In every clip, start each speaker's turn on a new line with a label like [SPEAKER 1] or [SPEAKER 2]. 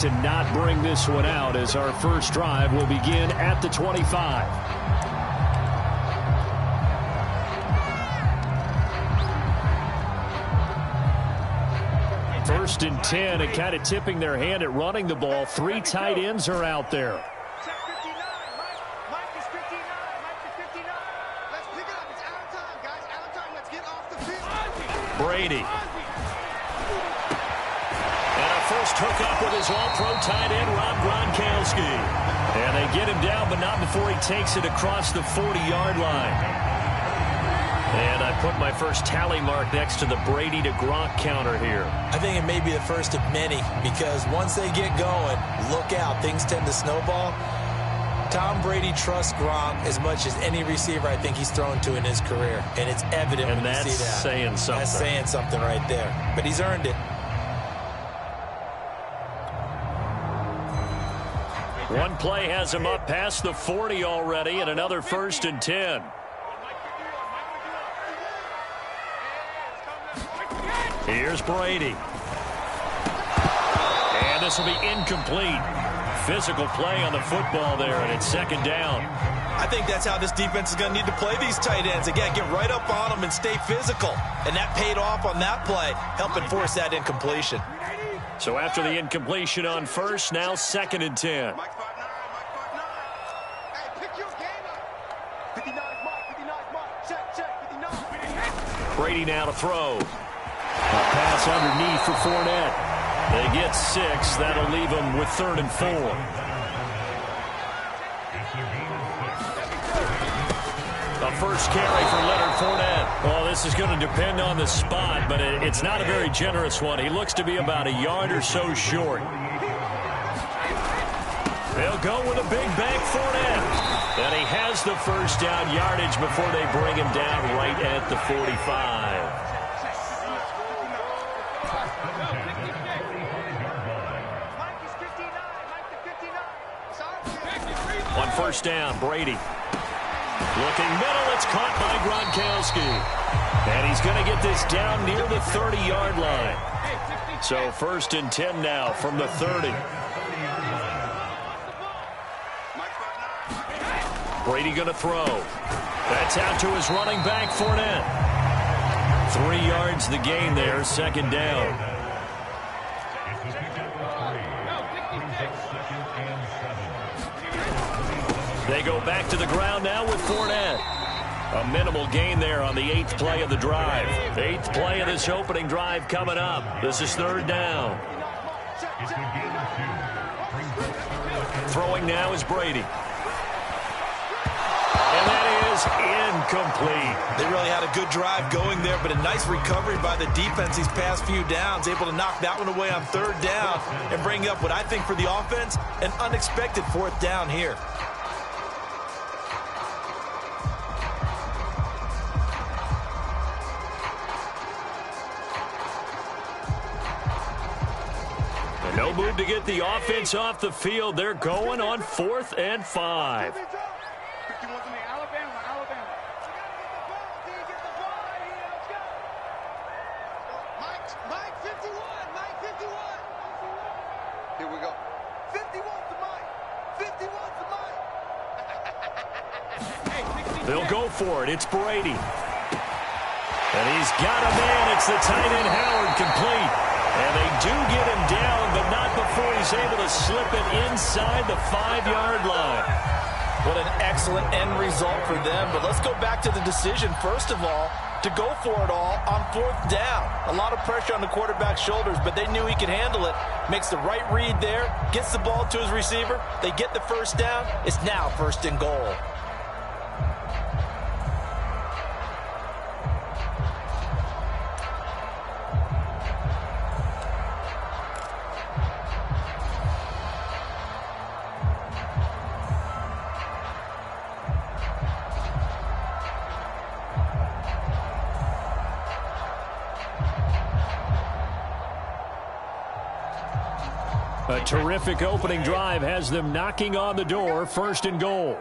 [SPEAKER 1] To not bring this one out as our first drive will begin at the 25. First and 10, and kind of tipping their hand at running the ball. 3 tight ends are out there. Brady. First hookup with his all-pro tight end, Rob Gronkowski. And they get him down, but not before he takes it across the 40-yard line. And I put my first tally mark next to the Brady to Gronk counter here.
[SPEAKER 2] I think it may be the first of many, because once they get going, look out, things tend to snowball. Tom Brady trusts Gronk as much as any receiver I think he's thrown to in his career. And it's evident when you see that.
[SPEAKER 1] And that's saying something.
[SPEAKER 2] That's saying something right there. But he's earned it.
[SPEAKER 1] One play has him up past the 40 already, and another first and 10. Here's Brady. And this will be incomplete. Physical play on the football there, and it's second down.
[SPEAKER 2] I think that's how this defense is going to need to play these tight ends. Again, get right up on them and stay physical. And that paid off on that play, helping force that incompletion.
[SPEAKER 1] So after the incompletion on first, now second and 10. Brady now to throw. A pass underneath for Fournette. They get 6. That'll leave them with 3rd and 4. A first carry for Leonard Fournette. Well, this is going to depend on the spot, but it's not a very generous one. He looks to be about a yard or so short. They'll go with a big bank Fournette. And he has the first down yardage before they bring him down right at the 45. On first down, Brady. Looking middle, it's caught by Gronkowski. And he's going to get this down near the 30-yard line. So first and 10 now from the 30. Brady going to throw. That's out to his running back, Fournette. 3 yards the gain there, second down. They go back to the ground now with Fournette. A minimal gain there on the 8th play of the drive. 8th play of this opening drive coming up. This is 3rd down. Throwing now is Brady. And that is incomplete.
[SPEAKER 2] They really had a good drive going there, but a nice recovery by the defense these past few downs, able to knock that one away on 3rd down and bring up what I think for the offense, an unexpected 4th down here.
[SPEAKER 1] And no move to get the offense off the field. They're going on 4th and 5. They'll go for it. It's Brady. And he's got a man. It's the tight end Howard, complete. And they do get him down, but not before he's able to slip it inside the 5-yard line.
[SPEAKER 2] What an excellent end result for them. But let's go back to the decision, first of all, to go for it all on 4th down. A lot of pressure on the quarterback's shoulders, but they knew he could handle it. Makes the right read there, gets the ball to his receiver. They get the first down. It's now 1st and goal.
[SPEAKER 1] A terrific opening drive has them knocking on the door, 1st and goal.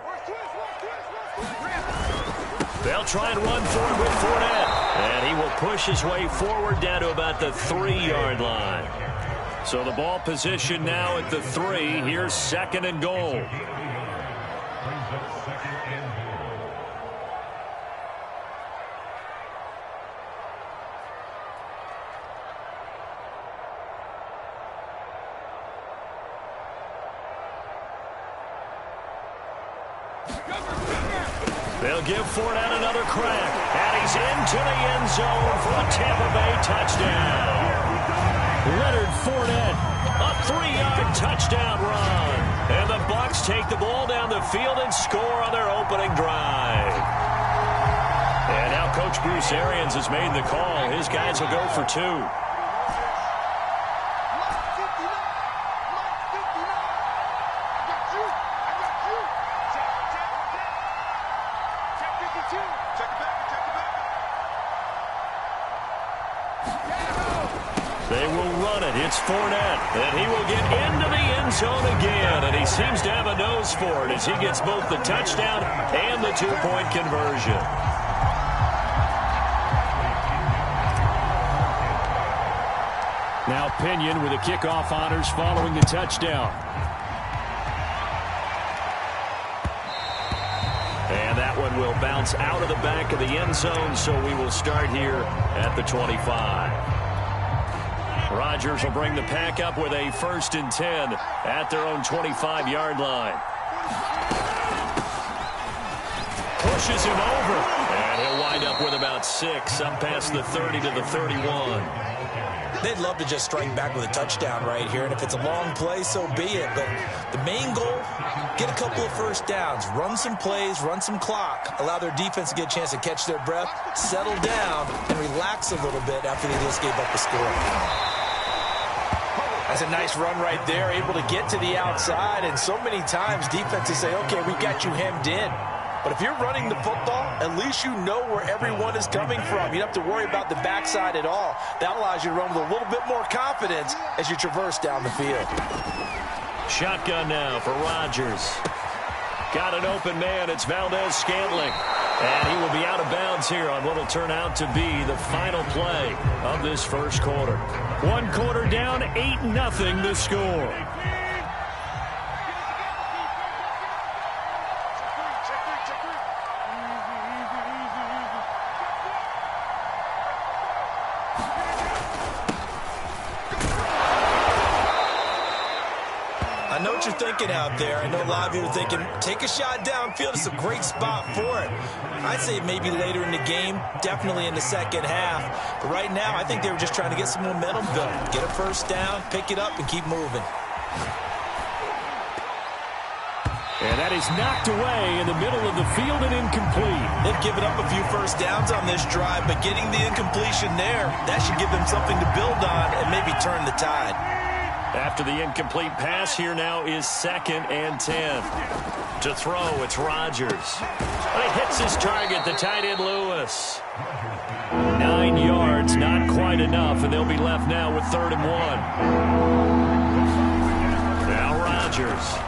[SPEAKER 1] They'll try and run for it with Fournette. And he will push his way forward down to about the 3-yard line. So the ball position now at the 3. Here's 2nd and goal. They'll give Fournette another crack. And he's into the end zone for a Tampa Bay touchdown. Leonard Fournette, a 3-yard touchdown run. And the Bucs take the ball down the field and score on their opening drive. And now Coach Bruce Arians has made the call. His guys will go for 2. They will run it. It's Fournette. And he will get into the end zone again. And he seems to have a nose for it as he gets both the touchdown and the 2-point conversion. Now Pinion with the kickoff honors following the touchdown. And that one will bounce out of the back of the end zone, so we will start here at the 25. Rodgers will bring the pack up with a 1st and 10 at their own 25-yard line. Pushes him over, and he'll wind up with about 6, up past the 30 to the 31.
[SPEAKER 2] They'd love to just strike back with a touchdown right here, and if it's a long play, so be it. But the main goal, get a couple of first downs, run some plays, run some clock, allow their defense to get a chance to catch their breath, settle down, and relax a little bit after they just gave up the score. That's a nice run right there, able to get to the outside, and so many times defenses say, okay, we've got you hemmed in. But if you're running the football, at least you know where everyone is coming from. You don't have to worry about the backside at all. That allows you to run with a little bit more confidence as you traverse down the field.
[SPEAKER 1] Shotgun now for Rodgers. Got an open man. It's Valdez-Scantling. And he will be out of bounds here on what will turn out to be the final play of this first quarter. 1 quarter down, 8-0 the score.
[SPEAKER 2] I know what you're thinking out there. I know a lot of you are thinking, take a shot downfield. It's a great spot for it. I'd say maybe later in the game, definitely in the second half. But right now, I think they were just trying to get some momentum built. Get a first down, pick it up, and keep moving.
[SPEAKER 1] And that is knocked away in the middle of the field and incomplete.
[SPEAKER 2] They've given up a few first downs on this drive, but getting the incompletion there, that should give them something to build on and maybe turn the tide.
[SPEAKER 1] After the incomplete pass, here now is 2nd and 10. To throw, it's Rodgers. And he hits his target, the tight end Lewis. 9 yards, not quite enough, and they'll be left now with 3rd and 1. Now Rodgers.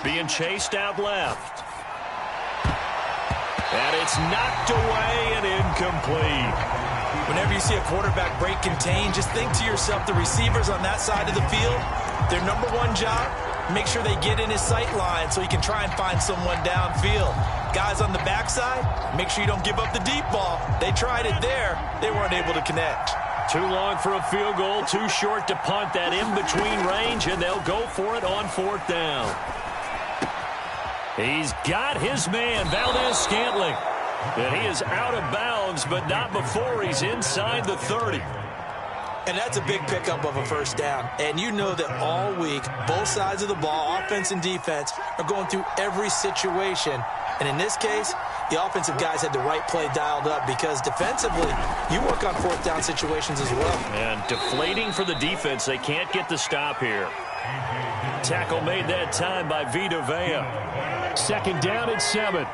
[SPEAKER 1] Being chased out left. And it's knocked away and incomplete.
[SPEAKER 2] Whenever you see a quarterback break contain, just think to yourself, the receivers on that side of the field, their number one job, make sure they get in his sight line so he can try and find someone downfield. Guys on the backside, make sure you don't give up the deep ball. They tried it there. They weren't able to connect.
[SPEAKER 1] Too long for a field goal, too short to punt. That in-between range, and they'll go for it on 4th down. He's got his man, Valdez-Scantling. And he is out of bounds, but not before he's inside the 30.
[SPEAKER 2] And that's a big pickup of a first down. And you know that all week, both sides of the ball, offense and defense, are going through every situation. And in this case, the offensive guys had the right play dialed up because defensively, you work on 4th down situations as well.
[SPEAKER 1] And deflating for the defense. They can't get the stop here. Tackle made that time by Vita Vea. 2nd down and 7.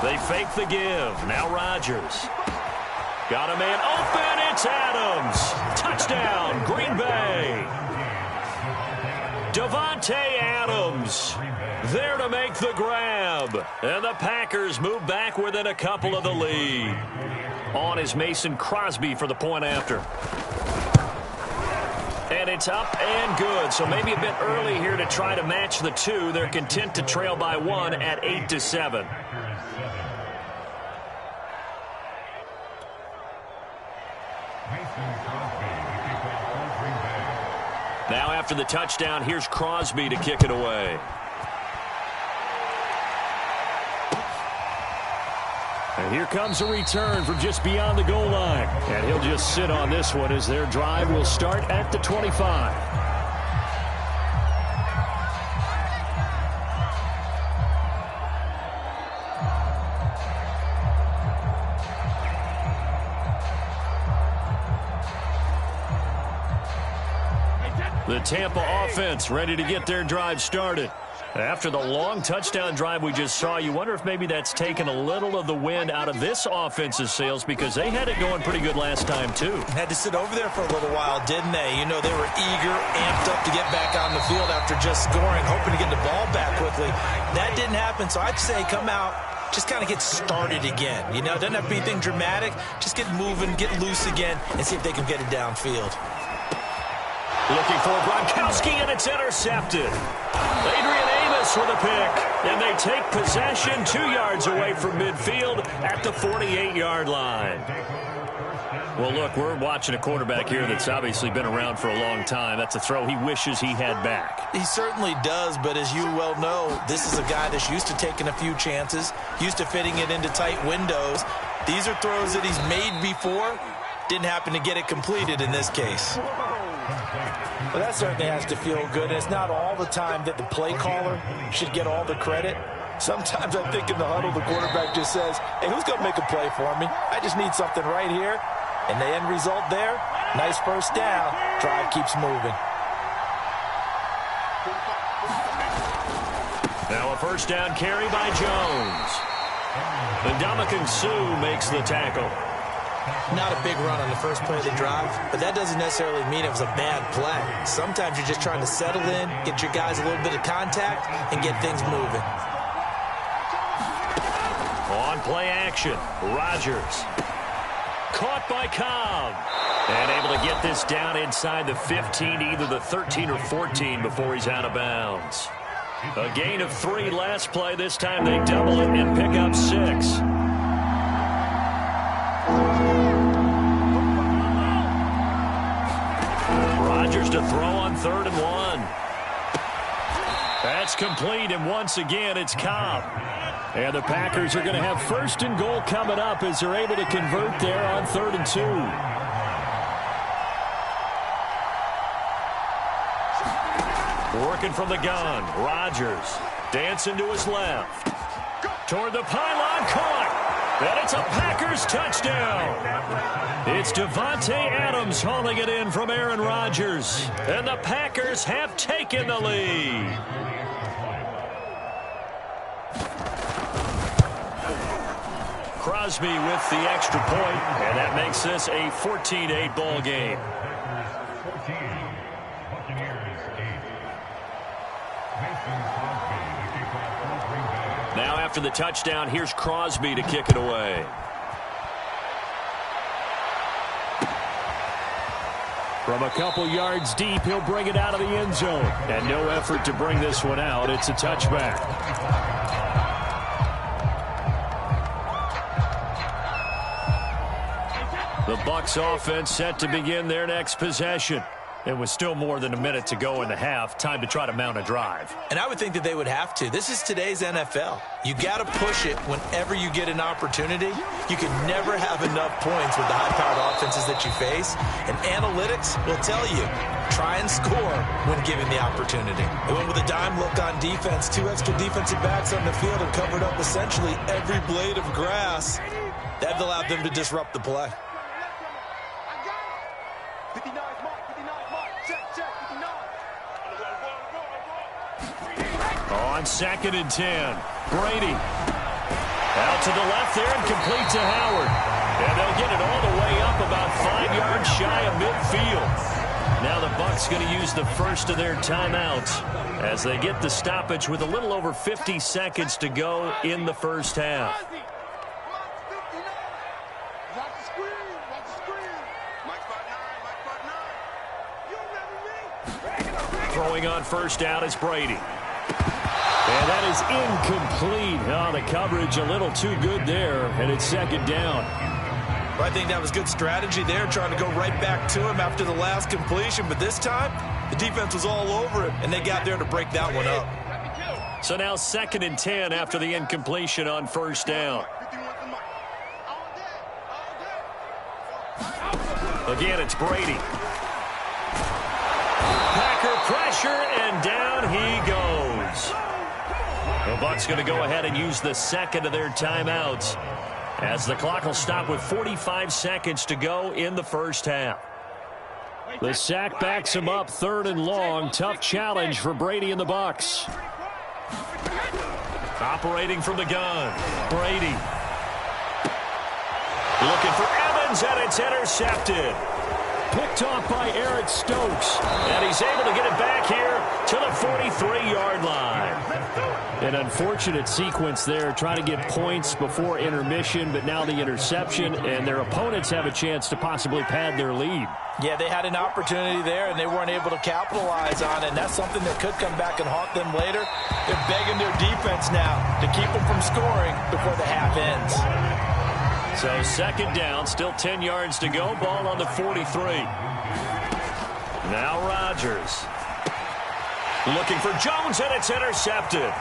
[SPEAKER 1] They fake the give. Now Rodgers. Got a man open. It's Adams. Touchdown, Green Bay. Davante Adams there to make the grab. And the Packers move back within a couple of the lead. On is Mason Crosby for the point after. And it's up and good. So maybe a bit early here to try to match the two. They're content to trail by 1 at 8-7. Now after the touchdown, here's Crosby to kick it away. And here comes a return from just beyond the goal line. And he'll just sit on this one as their drive will start at the 25. The Tampa offense ready to get their drive started. After the long touchdown drive we just saw, you wonder if maybe that's taken a little of the wind out of this offense's sails because they had it going pretty good last time, too.
[SPEAKER 2] Had to sit over there for a little while, didn't they? You know, they were eager, amped up to get back on the field after just scoring, hoping to get the ball back quickly. That didn't happen, so I'd say come out, just kind of get started again. You know, it doesn't have to be anything dramatic. Just get moving, get loose again, and see if they can get it downfield.
[SPEAKER 1] Looking for Gronkowski, and it's intercepted. Adrian Amos with a pick, and they take possession 2 yards away from midfield at the 48-yard line. Well, look, we're watching a quarterback here that's obviously been around for a long time. That's a throw he wishes he had back.
[SPEAKER 2] He certainly does, but as you well know, this is a guy that's used to taking a few chances, used to fitting it into tight windows. These are throws that he's made before. Didn't happen to get it completed in this case. Well, that certainly has to feel good. And it's not all the time that the play caller should get all the credit. Sometimes I think in the huddle, the quarterback just says, hey, who's going to make a play for me? I just need something right here. And the end result there, nice first down. Drive keeps moving.
[SPEAKER 1] Now a first down carry by Jones. And Ndamukong Suh makes the tackle.
[SPEAKER 2] Not a big run on the first play of the drive, but that doesn't necessarily mean it was a bad play. Sometimes you're just trying to settle in, get your guys a little bit of contact, and get things moving.
[SPEAKER 1] On play action, Rodgers. Caught by Cobb. And able to get this down inside the 15, either the 13 or 14 before he's out of bounds. A gain of 3 last play. This time they double it and pick up 6. Rodgers to throw on 3rd and 1. That's complete, and once again it's Cobb. And the Packers are going to have 1st and goal coming up as they're able to convert there on 3rd and 2. Working from the gun, Rodgers dancing to his left. Toward the pylon, caught. And it's a Packers touchdown. It's Davante Adams hauling it in from Aaron Rodgers. And the Packers have taken the lead. Crosby with the extra point, and that makes this a 14-8 ball game. Now after the touchdown, here's Crosby to kick it away. From a couple yards deep, he'll bring it out of the end zone. And no effort to bring this one out. It's a touchback. The Bucs offense set to begin their next possession. It was still more than a minute to go in the half. Time to try to mount a drive.
[SPEAKER 2] And I would think that they would have to. This is today's NFL. You got to push it whenever you get an opportunity. You can never have enough points with the high-powered offenses that you face. And analytics will tell you, try and score when given the opportunity. They went with a dime look on defense. 2 extra defensive backs on the field and covered up essentially every blade of grass. That allowed them to disrupt the play.
[SPEAKER 1] On 2nd and 10, Brady. Out to the left there and complete to Howard. And they'll get it all the way up about 5 yards shy of midfield. Now the Bucs going to use the first of their timeouts as they get the stoppage with a little over 50 seconds to go in the first half. Throwing on first down is Brady. And that is incomplete. Oh, the coverage a little too good there, and it's second down.
[SPEAKER 2] Well, I think that was good strategy there, trying to go right back to him after the last completion. But this time, the defense was all over it, and they got there to break that one up.
[SPEAKER 1] So now 2nd and 10 after the incompletion on first down. Again, it's Brady. Packer pressure, and down he goes. The Bucs going to go ahead and use the second of their timeouts as the clock will stop with 45 seconds to go in the first half. The sack backs him up 3rd and long. Tough challenge for Brady and the Bucs. Operating from the gun, Brady. Looking for Evans, and it's intercepted. Picked off by Eric Stokes. And he's able to get it back here to the 43-yard line. An unfortunate sequence there, trying to get points before intermission, but now the interception, and their opponents have a chance to possibly pad their lead.
[SPEAKER 2] Yeah, they had an opportunity there, and they weren't able to capitalize on it, and that's something that could come back and haunt them later. They're begging their defense now to keep them from scoring before the half ends.
[SPEAKER 1] So 2nd down, still 10 yards to go. Ball on the 43. Now Rodgers. Looking for Jones, and it's intercepted.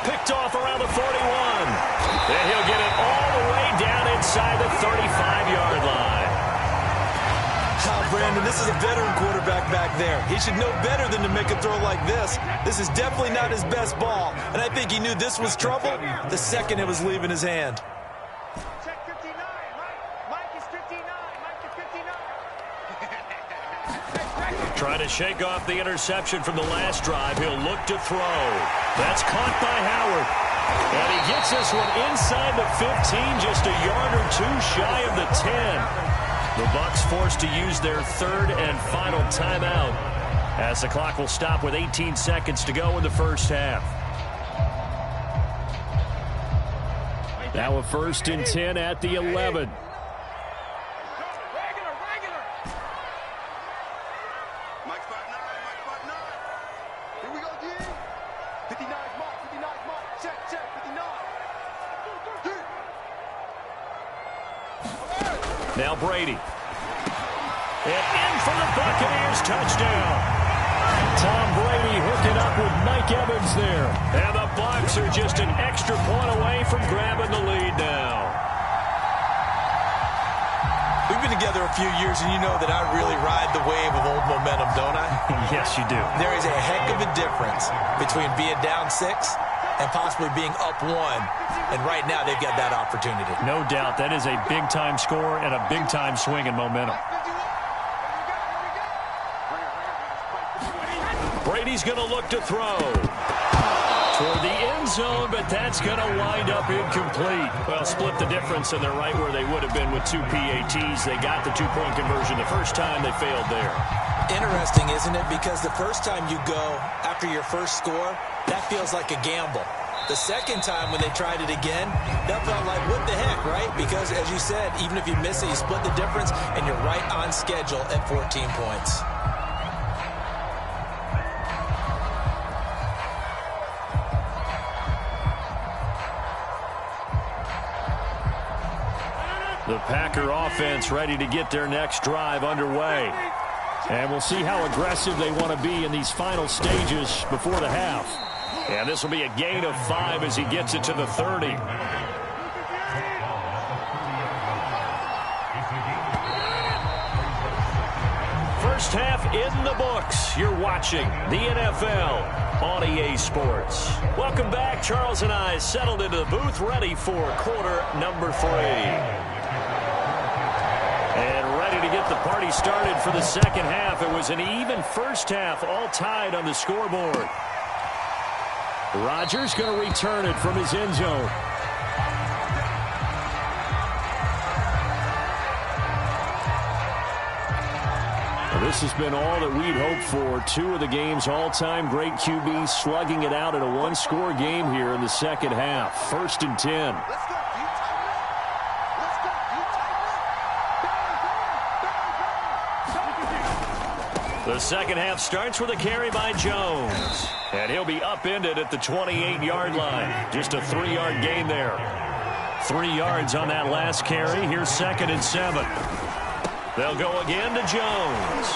[SPEAKER 1] Picked off around the 41. And he'll get it all the way down inside the 35-yard line.
[SPEAKER 2] Brandon, this is a veteran quarterback back there. He should know better than to make a throw like this. This is definitely not his best ball. And I think he knew this was trouble the second it was leaving his hand.
[SPEAKER 1] Trying to shake off the interception from the last drive. He'll look to throw. That's caught by Howard. And he gets this one inside the 15, just a yard or two shy of the 10. The Bucs forced to use their 3rd and final timeout as the clock will stop with 18 seconds to go in the first half. Now a 1st and 10 at the 11. Now Brady. And in for the Buccaneers touchdown. Tom Brady hooking up with Mike Evans there. And the Bucs are just an extra point away from grabbing the lead now.
[SPEAKER 2] We've been together a few years, and you know that I really ride the wave of old momentum, don't I?
[SPEAKER 1] Yes, you do.
[SPEAKER 2] There is a heck of a difference between being down 6 and possibly being up 1. And right now, they've got that opportunity.
[SPEAKER 1] No doubt. That is a big-time score and a big-time swing in momentum. Brady's going to look to throw toward the end zone, but that's going to wind up incomplete. Well, split the difference, and they're right where they would have been with 2 PATs. They got the 2-point conversion the first time. They failed there.
[SPEAKER 2] Interesting, isn't it? Because the first time you go after your first score, that feels like a gamble. The second time when they tried it again, that felt like, what the heck, right? Because, as you said, even if you miss it, you split the difference, and you're right on schedule at 14 points.
[SPEAKER 1] The Packer offense ready to get their next drive underway. And we'll see how aggressive they want to be in these final stages before the half. And this will be a gain of 5 as he gets it to the 30. First half in the books. You're watching the NFL on EA Sports. Welcome back. Charles and I settled into the booth ready for quarter number 3. And ready to get the party started for the second half. It was an even first half, all tied on the scoreboard. Rodgers going to return it from his end zone. This has been all that we'd hoped for. Two of the game's all-time great QBs slugging it out in a one-score game here in the second half. 1st and 10. The second half starts with a carry by Jones. And he'll be upended at the 28-yard line. Just a 3-yard gain there. 3 yards on that last carry. Here's 2nd and 7. They'll go again to Jones.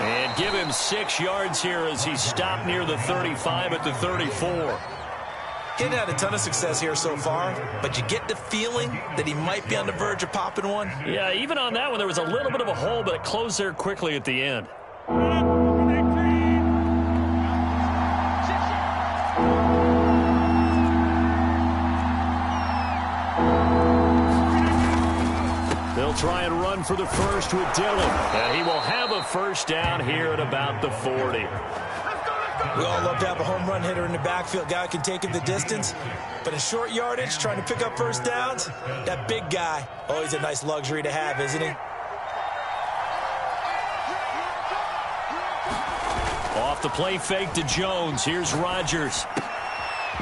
[SPEAKER 1] And give him 6 yards here as he stopped near the 35 at the 34.
[SPEAKER 2] He hadn't had a ton of success here so far, but you get the feeling that he might be on the verge of popping one.
[SPEAKER 1] Yeah, even on that one, there was a little bit of a hole, but it closed there quickly at the end. They'll try and run for the first with Dillon. And he will have a first down here at about the 40.
[SPEAKER 2] We all love to have a home run hitter in the backfield. Guy can take it the distance. But in short yardage, trying to pick up first downs, that big guy, always a nice luxury to have, isn't he?
[SPEAKER 1] Off the play fake to Jones. Here's Rodgers.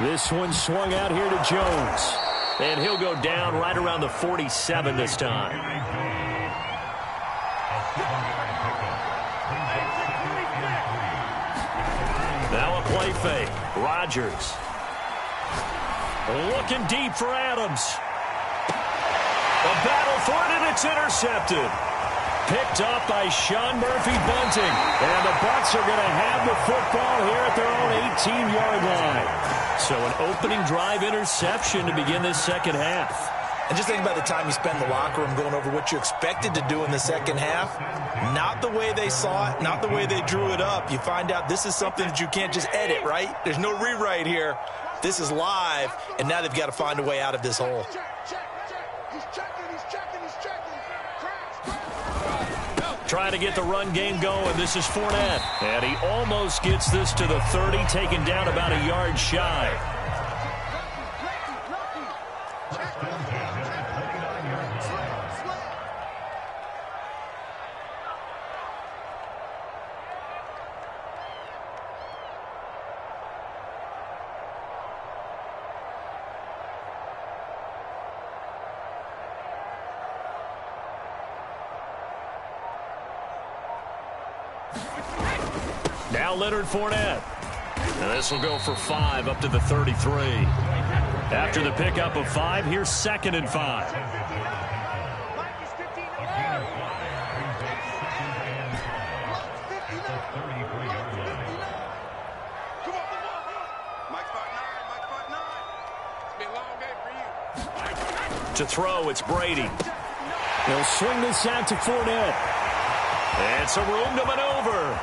[SPEAKER 1] This one swung out here to Jones. And he'll go down right around the 47 this time. Now a play fake. Rodgers. Looking deep for Adams. A battle for it, and it's intercepted. Picked up by Sean Murphy-Bunting. And the Bucs are going to have the football here at their own 18-yard line. So an opening drive interception to begin this second half.
[SPEAKER 2] And just think about the time you spend in the locker room going over what you expected to do in the second half. Not the way they saw it, not the way they drew it up. You find out this is something that you can't just edit, right? There's no rewrite here. This is live, and now they've got to find a way out of this hole.
[SPEAKER 1] Trying to get the run game going. This is Fournette. And he almost gets this to the 30, taken down about a yard shy. Now Leonard Fournette. And this will go for 5 up to the 33. After the pickup of 5, here's 2nd and 5. To throw, it's Brady. He'll swing this out to Fournette. And some room to maneuver.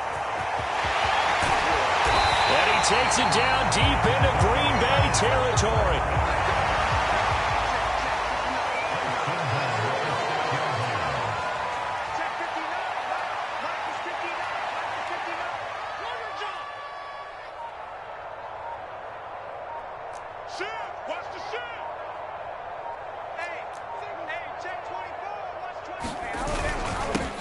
[SPEAKER 1] And he takes it down deep into Green Bay territory.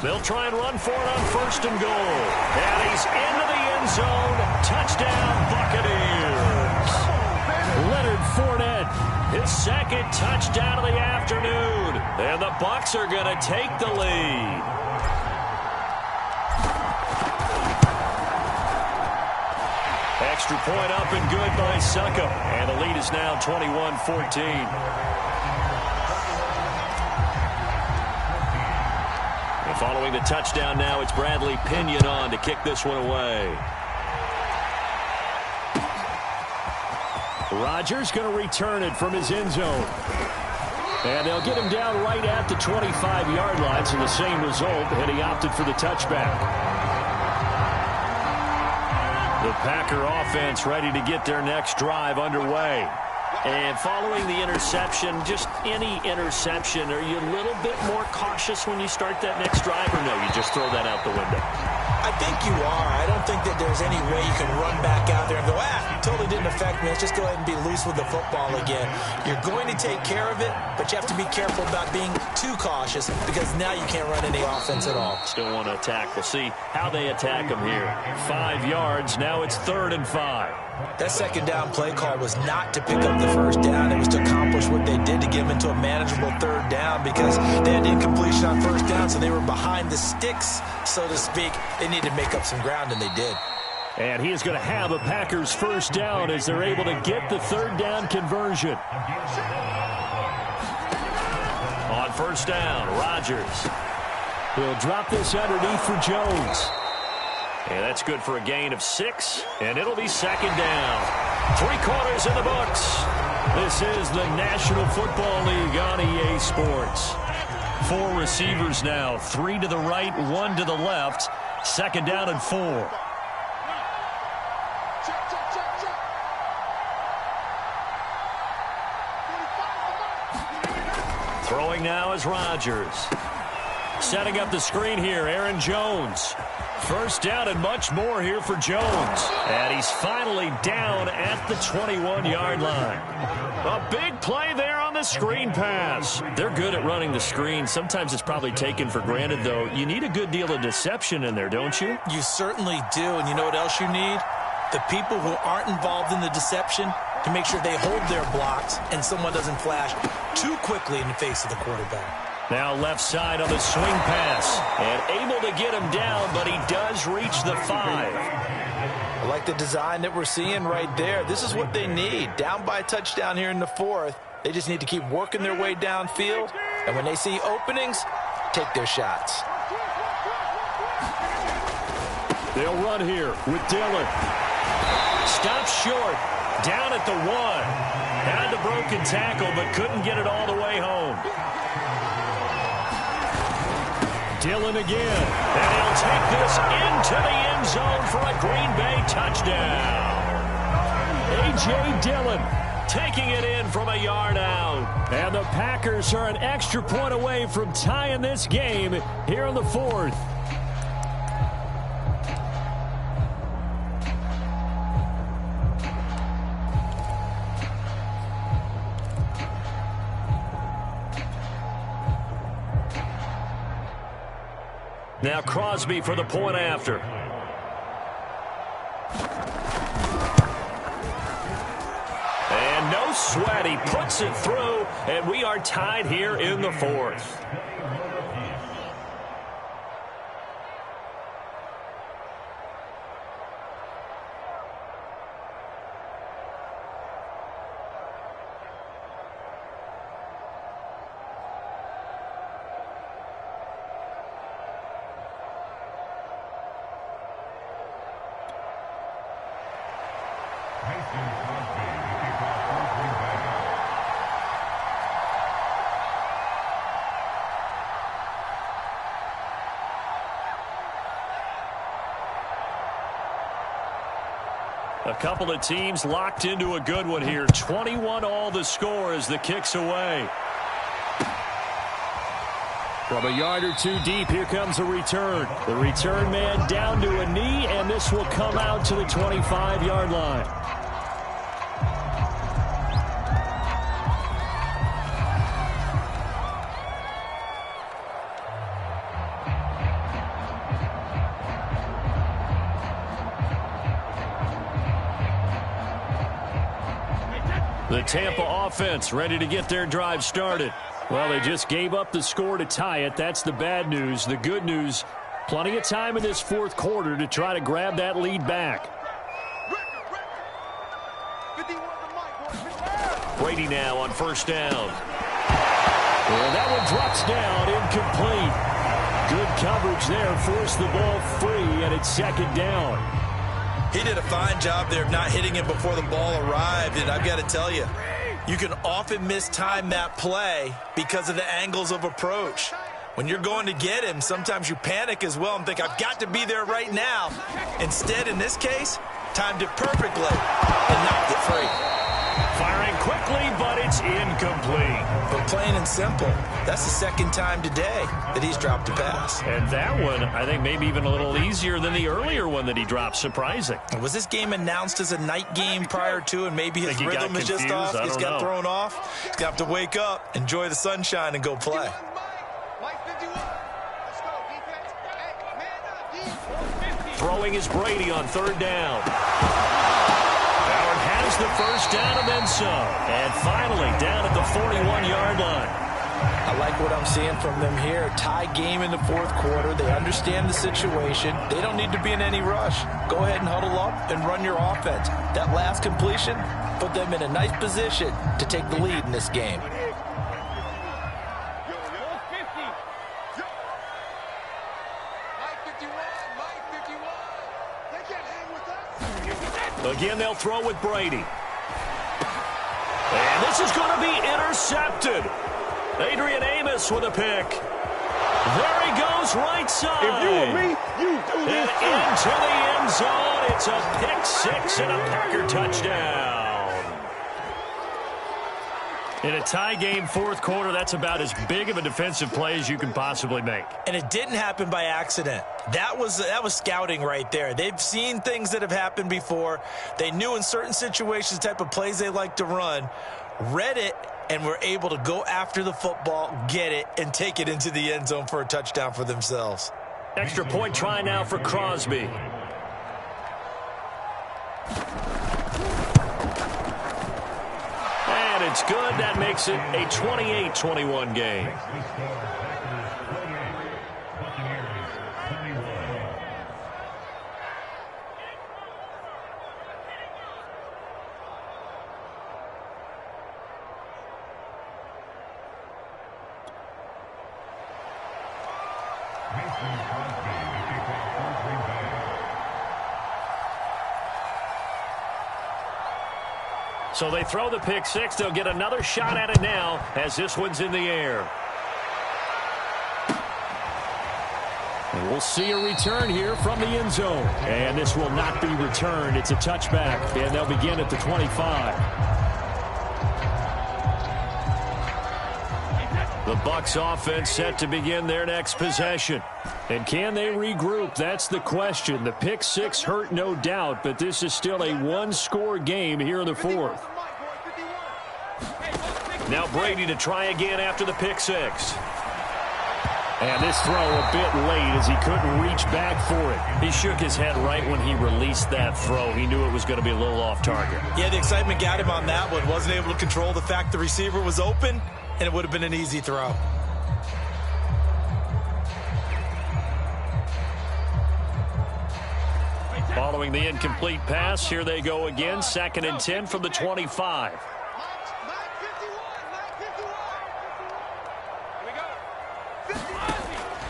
[SPEAKER 1] They'll try and run for it on 1st and goal. And he's into the end zone. Touchdown, Buccaneers. Leonard Fournette, his 2nd touchdown of the afternoon. And the Bucs are going to take the lead. Extra point up and good by Succop. And the lead is now 21-14. Following the touchdown now, it's Bradley Pinion on to kick this one away. Rodgers going to return it from his end zone. And they'll get him down right at the 25-yard line, so the same result, and he opted for the touchback. The Packer offense ready to get their next drive underway. And following the interception, just any interception, are you a little bit more cautious when you start that next drive, or no, you just throw that out the window?
[SPEAKER 2] I think you are. I don't think that there's any way you can run back out there and go, told really didn't affect me. Let's just go ahead and be loose with the football again. You're going to take care of it, but you have to be careful about being too cautious because now you can't run any offense at all.
[SPEAKER 1] Still want to attack. We'll see how they attack them here. 5 yards. Now it's 3rd and 5.
[SPEAKER 2] That second down play call was not to pick up the first down. It was to accomplish what they did to get them into a manageable 3rd down because they had incompletion on first down, so they were behind the sticks, so to speak. They needed to make up some ground, and they did.
[SPEAKER 1] And he is going to have a Packers first down as they're able to get the 3rd down conversion. On first down, Rodgers. He'll drop this underneath for Jones. And that's good for a gain of 6, and it'll be 2nd down. 3 quarters in the books. This is the National Football League on EA Sports. 4 receivers now, 3 to the right, 1 to the left. 2nd down and 4. Throwing now is Rodgers. Setting up the screen here, Aaron Jones. First down and much more here for Jones. And he's finally down at the 21-yard line. A big play there on the screen pass. They're good at running the screen. Sometimes it's probably taken for granted, though. You need a good deal of deception in there, don't you?
[SPEAKER 2] You certainly do. And you know what else you need? The people who aren't involved in the deception to make sure they hold their blocks and someone doesn't flash too quickly in the face of the quarterback.
[SPEAKER 1] Now left side on the swing pass. And able to get him down, but he does reach the 5.
[SPEAKER 2] I like the design that we're seeing right there. This is what they need. Down by a touchdown here in the 4th. They just need to keep working their way downfield. And when they see openings, take their shots.
[SPEAKER 1] They'll run here with Dillon. Stops short. Down at the 1. Had the broken tackle, but couldn't get it all the way home. Dillon again. And he'll take this into the end zone for a Green Bay touchdown. A.J. Dillon taking it in from a yard out. And the Packers are an extra point away from tying this game here in the 4th. Now Crosby for the point after. And no sweat. He puts it through, and we are tied here in the 4th. A couple of teams locked into a good one here. 21 all the score as the kick's away. From a yard or 2 deep, here comes a return. The return man down to a knee, and this will come out to the 25-yard line. The Tampa offense ready to get their drive started. Well, they just gave up the score to tie it. That's the bad news. The good news, plenty of time in this 4th quarter to try to grab that lead back. Brady now on first down. Well, that one drops down, incomplete. Good coverage there, forced the ball free, and it's 2nd down.
[SPEAKER 2] He did a fine job there of not hitting him before the ball arrived, and I've got to tell you, you can often mistime that play because of the angles of approach. When you're going to get him, sometimes you panic as well and think, I've got to be there right now. Instead, in this case, timed it perfectly and knocked it free.
[SPEAKER 1] Firing quickly, but it's incomplete.
[SPEAKER 2] But plain and simple, that's the second time today that he's dropped a pass.
[SPEAKER 1] And that one, I think, maybe even a little easier than the earlier one that he dropped. Surprising.
[SPEAKER 2] Was this game announced as a night game prior to, and maybe his rhythm is just off? He's got thrown off. He's got to wake up, enjoy the sunshine, and go play.
[SPEAKER 1] Throwing is Brady on third down. Howard has the first down and then some. And finally down at the 41-yard line.
[SPEAKER 2] I like what I'm seeing from them here. Tie game in the fourth quarter. They understand the situation. They don't need to be in any rush. Go ahead and huddle up and run your offense. That last completion put them in a nice position to take the lead in this game.
[SPEAKER 1] Again, they'll throw with Brady. And this is going to be intercepted. Adrian Amos with a pick. There he goes, right side.
[SPEAKER 3] If you were me, you do this too.
[SPEAKER 1] And into the end zone. It's a pick six and a Packer touchdown. In a tie game fourth quarter, that's about as big of a defensive play as you can possibly make.
[SPEAKER 2] And it didn't happen by accident. That was scouting right there. They've seen things that have happened before. They knew in certain situations the type of plays they like to run, read it, and were able to go after the football, get it, and take it into the end zone for a touchdown for themselves.
[SPEAKER 1] Extra point try now for Crosby. And it's good. That makes it a 28-21 game. So they throw the pick six. They'll get another shot at it now as this one's in the air. And we'll see a return here from the end zone. And this will not be returned. It's a touchback, and they'll begin at the 25. The Bucs offense set to begin their next possession. And can they regroup? That's the question. The pick six hurt, no doubt, but this is still a one-score game here in the fourth. Now Brady to try again after the pick six. And this throw a bit late as he couldn't reach back for it. He shook his head right when he released that throw. He knew it was going to be a little off target.
[SPEAKER 2] Yeah, the excitement got him on that one. Wasn't able to control the fact the receiver was open, and it would have been an easy throw.
[SPEAKER 1] Following the incomplete pass, here they go again. 2nd and 10 from the 25.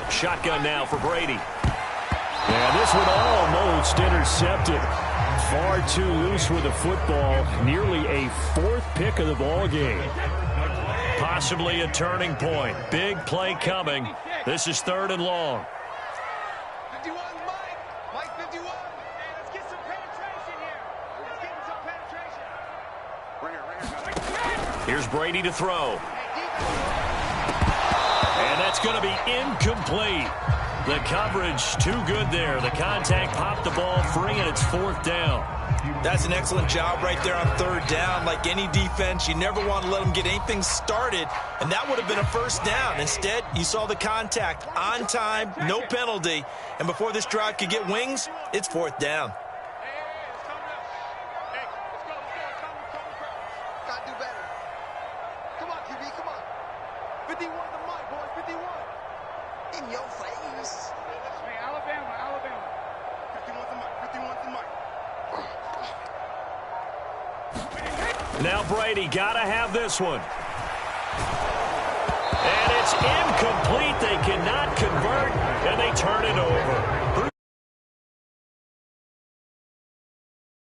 [SPEAKER 1] Shotgun now for Brady. And this one almost intercepted. Far too loose with the football. Nearly a fourth pick of the ball game. Possibly a turning point. Big play coming. This is 3rd and long. Here's Brady to throw. And that's going to be incomplete. The coverage too good there. The contact popped the ball free, and it's 4th down.
[SPEAKER 2] That's an excellent job right there on 3rd down. Like any defense, you never want to let them get anything started, and that would have been a 1st down. Instead, you saw the contact on time, no penalty, and before this drive could get wings, it's 4th down.
[SPEAKER 1] Now Brady got to have this one. And it's incomplete. They cannot convert, and they turn it over.